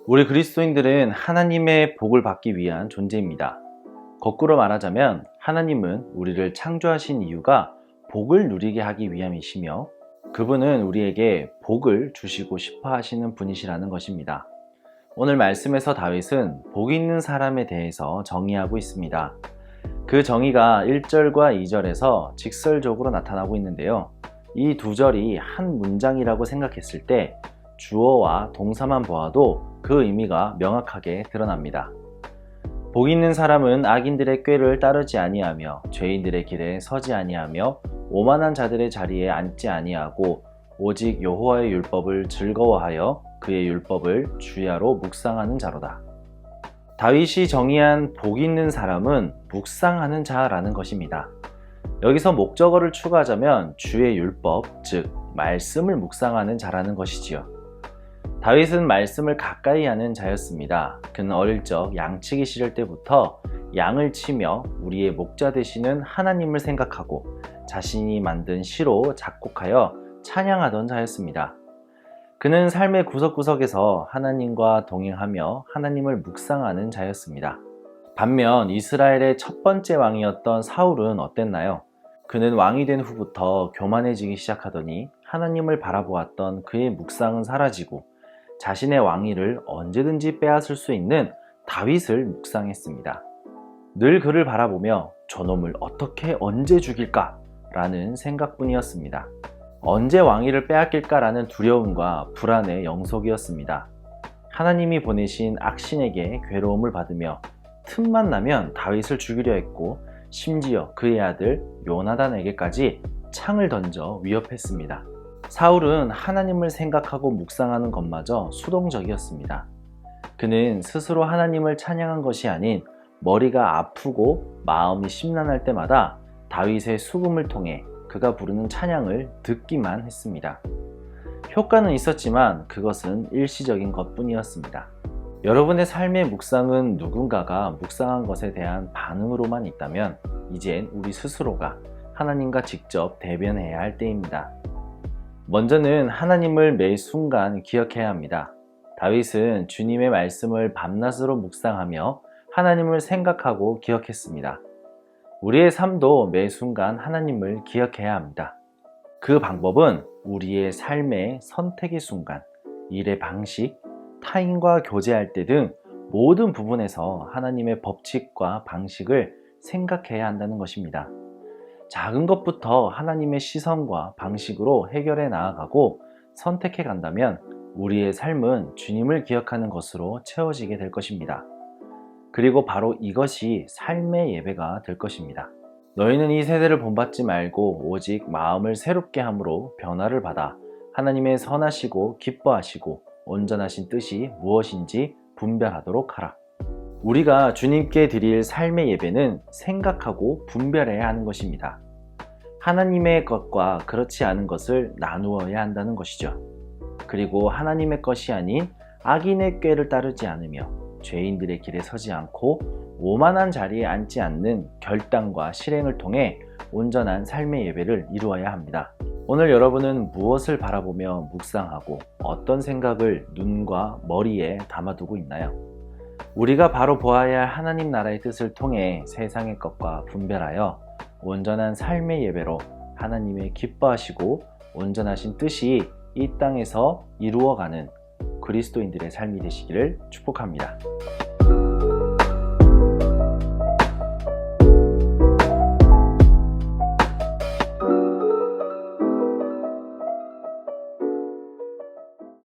우리 그리스도인들은 하나님의 복을 받기 위한 존재입니다. 거꾸로 말하자면 하나님은 우리를 창조하신 이유가 복을 누리게 하기 위함이시며 그분은 우리에게 복을 주시고 싶어 하시는 분이시라는 것입니다. 오늘 말씀에서 다윗은 복 있는 사람에 대해서 정의하고 있습니다. 그 정의가 1절과 2절에서 직설적으로 나타나고 있는데요. 이 두 절이 한 문장이라고 생각했을 때 주어와 동사만 보아도 그 의미가 명확하게 드러납니다. 복 있는 사람은 악인들의 꾀를 따르지 아니하며 죄인들의 길에 서지 아니하며 오만한 자들의 자리에 앉지 아니하고 오직 여호와의 율법을 즐거워하여 그의 율법을 주야로 묵상하는 자로다. 다윗이 정의한 복 있는 사람은 묵상하는 자라는 것입니다. 여기서 목적어를 추가하자면 주의 율법, 즉 말씀을 묵상하는 자라는 것이지요. 다윗은 말씀을 가까이 하는 자였습니다. 그는 어릴 적 양치기 싫을 때부터 양을 치며 우리의 목자 되시는 하나님을 생각하고 자신이 만든 시로 작곡하여 찬양하던 자였습니다. 그는 삶의 구석구석에서 하나님과 동행하며 하나님을 묵상하는 자였습니다. 반면 이스라엘의 첫 번째 왕이었던 사울은 어땠나요? 그는 왕이 된 후부터 교만해지기 시작하더니 하나님을 바라보았던 그의 묵상은 사라지고 자신의 왕위를 언제든지 빼앗을 수 있는 다윗을 묵상했습니다. 늘 그를 바라보며 저놈을 어떻게 언제 죽일까? 라는 생각뿐이었습니다. 언제 왕위를 빼앗길까? 라는 두려움과 불안의 영속이었습니다. 하나님이 보내신 악신에게 괴로움을 받으며 틈만 나면 다윗을 죽이려 했고 심지어 그의 아들 요나단에게까지 창을 던져 위협했습니다. 사울은 하나님을 생각하고 묵상하는 것마저 수동적이었습니다. 그는 스스로 하나님을 찬양한 것이 아닌 머리가 아프고 마음이 심란할 때마다 다윗의 수금을 통해 그가 부르는 찬양을 듣기만 했습니다. 효과는 있었지만 그것은 일시적인 것뿐이었습니다. 여러분의 삶의 묵상은 누군가가 묵상한 것에 대한 반응으로만 있다면 이젠 우리 스스로가 하나님과 직접 대변해야 할 때입니다. 먼저는 하나님을 매 순간 기억해야 합니다. 다윗은 주님의 말씀을 밤낮으로 묵상하며 하나님을 생각하고 기억했습니다. 우리의 삶도 매 순간 하나님을 기억해야 합니다. 그 방법은 우리의 삶의 선택의 순간, 일의 방식, 타인과 교제할 때 등 모든 부분에서 하나님의 법칙과 방식을 생각해야 한다는 것입니다. 작은 것부터 하나님의 시선과 방식으로 해결해 나아가고 선택해 간다면 우리의 삶은 주님을 기억하는 것으로 채워지게 될 것입니다. 그리고 바로 이것이 삶의 예배가 될 것입니다. 너희는 이 세대를 본받지 말고 오직 마음을 새롭게 함으로 변화를 받아 하나님의 선하시고 기뻐하시고 온전하신 뜻이 무엇인지 분별하도록 하라. 우리가 주님께 드릴 삶의 예배는 생각하고 분별해야 하는 것입니다. 하나님의 것과 그렇지 않은 것을 나누어야 한다는 것이죠. 그리고 하나님의 것이 아닌 악인의 꾀를 따르지 않으며 죄인들의 길에 서지 않고 오만한 자리에 앉지 않는 결단과 실행을 통해 온전한 삶의 예배를 이루어야 합니다. 오늘 여러분은 무엇을 바라보며 묵상하고 어떤 생각을 눈과 머리에 담아두고 있나요? 우리가 바로 보아야 할 하나님 나라의 뜻을 통해 세상의 것과 분별하여 온전한 삶의 예배로 하나님의 기뻐하시고 온전하신 뜻이 이 땅에서 이루어가는 그리스도인들의 삶이 되시기를 축복합니다.